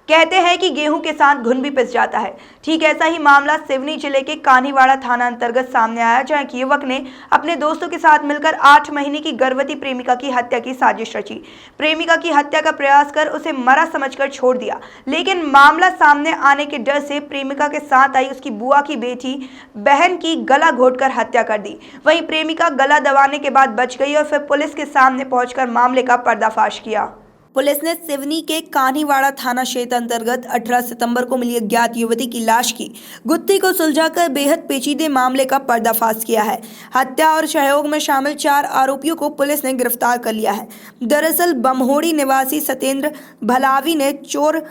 कहते हैं कि गेहूं के साथ घुन भी पिस जाता है। ठीक ऐसा ही मामला सिवनी जिले के कान्हीवाड़ा थाना अंतर्गत सामने आया, जहां एक युवक ने अपने दोस्तों के साथ मिलकर 8 महीने की गर्भवती प्रेमिका की हत्या की साजिश रची। प्रेमिका की हत्या का प्रयास कर उसे मरा समझकर छोड़ दिया, लेकिन मामला सामने आने के डर से प्रेमिका के साथ आई उसकी बुआ की बेटी बहन की गला घोंटकर हत्या कर दी। वहीं प्रेमिका गला दबाने के बाद बच गई और फिर पुलिस के सामने पहुंचकर मामले का पर्दाफाश किया। पुलिस ने सिवनी के कान्हीवाड़ा थाना क्षेत्र अंतर्गत 18 सितंबर को मिली अज्ञात युवती की लाश की गुत्थी को सुलझाकर बेहद पेचीदे मामले का पर्दाफाश किया है। हत्या और सहयोग में शामिल 4 आरोपियों को पुलिस ने गिरफ्तार कर लिया है। दरअसल बमहोड़ी निवासी सत्येंद्र भलावी ने चोर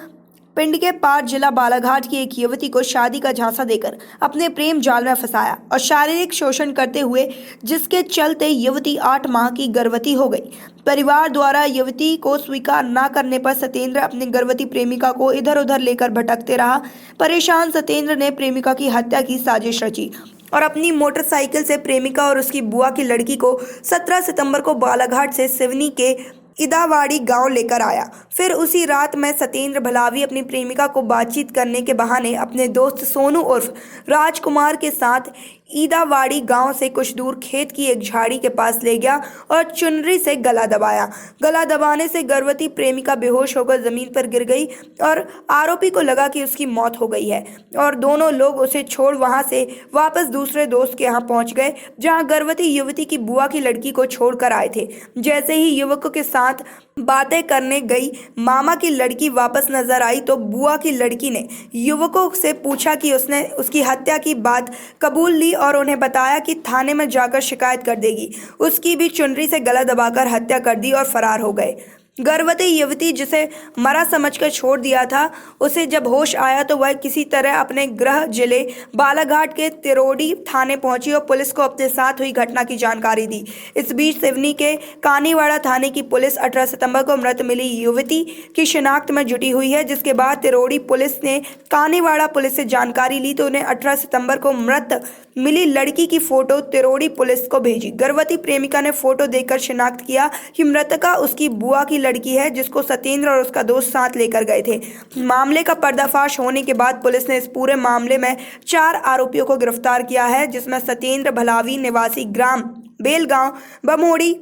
पिंड के पार जिला बालाघाट की एक युवती को शादी का झांसा देकर अपने प्रेम जाल में फंसाया और शारीरिक शोषण करते हुए, जिसके चलते युवती 8 माह की गर्भवती हो गई। परिवार द्वारा युवती को स्वीकार न करने पर सत्येंद्र अपनी गर्भवती प्रेमिका को इधर उधर लेकर भटकते रहा। परेशान सत्येंद्र ने प्रेमिका की हत्या की साजिश रची और अपनी मोटरसाइकिल से प्रेमिका और उसकी बुआ की लड़की को 17 सितंबर को बालाघाट से सिवनी के इदावाड़ी गांव लेकर आया। फिर उसी रात में सत्येंद्र भलावी अपनी प्रेमिका को बातचीत करने के बहाने अपने दोस्त सोनू उर्फ राजकुमार के साथ ईदावाड़ी गांव से कुछ दूर खेत की एक झाड़ी के पास ले गया और चुनरी से गला दबाया। गला दबाने से गर्भवती प्रेमिका बेहोश होकर जमीन पर गिर गई और आरोपी को लगा कि उसकी मौत हो गई है और दोनों लोग उसे छोड़ वहां से वापस दूसरे दोस्त के यहाँ पहुंच गए, जहां गर्भवती युवती की बुआ की लड़की को छोड़कर आए थे। जैसे ही युवकों के साथ बातें करने गई मामा की लड़की वापस नजर आई तो बुआ की लड़की ने युवकों से पूछा कि उसने उसकी हत्या की बात कबूल ली और उन्हें बताया कि थाने में जाकर शिकायत कर देगी। उसकी भी चुनरी से गला दबाकर हत्या कर दी और फरार हो गए। गर्भवती युवती जिसे मरा समझकर छोड़ दिया था, उसे जब होश आया तो वह किसी तरह अपने गृह जिले बालाघाट के तिरोड़ी थाने पहुंची और पुलिस को अपने साथ हुई घटना की जानकारी दी। इस बीच सिवनी के कान्हीवाड़ा थाने की पुलिस 18 सितंबर को मृत मिली युवती की शिनाख्त में जुटी हुई है, जिसके बाद तिरोड़ी पुलिस ने कान्हीवाड़ा पुलिस से जानकारी ली तो उन्हें 18 सितंबर को मृत मिली लड़की की फोटो तिरोड़ी पुलिस को भेजी। गर्भवती प्रेमिका ने फोटो देखकर शिनाख्त किया कि मृतका उसकी बुआ की लड़की है, जिसको सत्येंद्र और उसका दोस्त साथ लेकर गए थे। मामले का पर्दाफाश होने के बाद पुलिस ने इस पूरे मामले में 4 आरोपियों को गिरफ्तार किया है, जिसमें सत्येंद्र भलावी निवासी ग्राम बेलगांव बमोड़ी,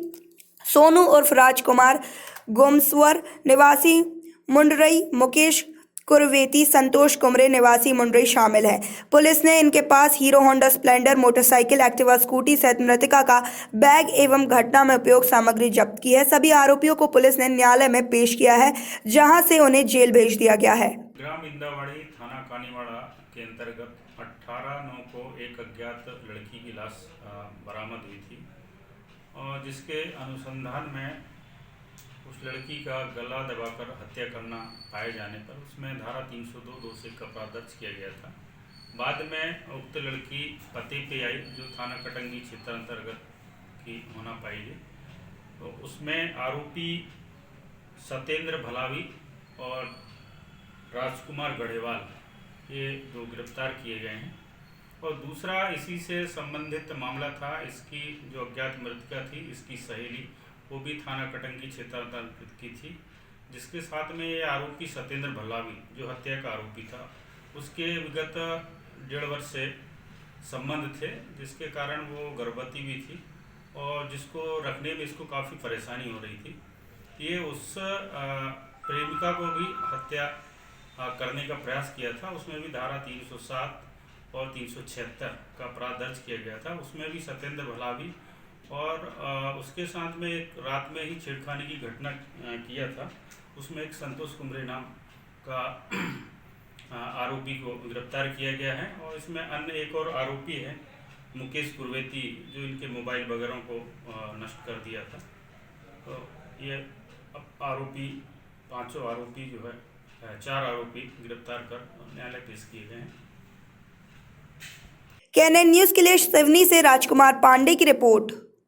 सोनू उर्फ राजकुमार गोमस्वर निवासी मुंडरई, मुकेश कुरवेती, संतोष कुमरे निवासी मुंडरई शामिल है। पुलिस ने इनके पास Hero Honda Splendor, motorcycle, Activa, scooty सहित मृतका का बैग एवं घटना में उपयोग सामग्री जब्त की है। सभी आरोपियों को पुलिस ने न्यायालय में पेश किया है, जहां से उन्हें जेल भेज दिया गया है। ग्राम इंदावाड़ी थाना कान्हीवाड़ा के अंतर्गत 18/9 को एक अज्ञात लड़की की लाश बरामद हुई थी और जिसके अनुसंधान में उस लड़की का गला दबाकर हत्या करना पाए जाने पर उसमें धारा 302 से अपराध दर्ज किया गया था। बाद में उक्त लड़की पते पे आई, जो थाना कटंगी क्षेत्र अंतर्गत की होना पाई है। तो उसमें आरोपी सत्येंद्र भलावी और राजकुमार गढ़ेवाल ये 2 गिरफ्तार किए गए हैं और दूसरा इसी से संबंधित मामला था। इसकी जो अज्ञात मृतका थी, इसकी सहेली, वो भी थाना कटंगी क्षेत्र अंतर्गत की थी, जिसके साथ में ये आरोपी सत्येंद्र भलावी जो हत्या का आरोपी था, उसके विगत 1.5 वर्ष से संबंध थे, जिसके कारण वो गर्भवती भी थी और जिसको रखने में इसको काफ़ी परेशानी हो रही थी। ये उस प्रेमिका को भी हत्या करने का प्रयास किया था। उसमें भी धारा 307 और 376 का अपराध दर्ज किया गया था। उसमें भी सत्येंद्र भलावी और उसके साथ में एक रात में ही छेड़खानी की घटना किया था। उसमें एक संतोष कुमरे नाम का आरोपी को गिरफ्तार किया गया है और इसमें अन्य एक और आरोपी है मुकेश कुरवेती, जो इनके मोबाइल वगैरह को नष्ट कर दिया था। तो ये आरोपी 5 आरोपी जो है 4 आरोपी गिरफ्तार कर न्यायालय पेश किए गए हैं। KNN न्यूज़ के लिए सिवनी से राजकुमार पांडे की रिपोर्ट।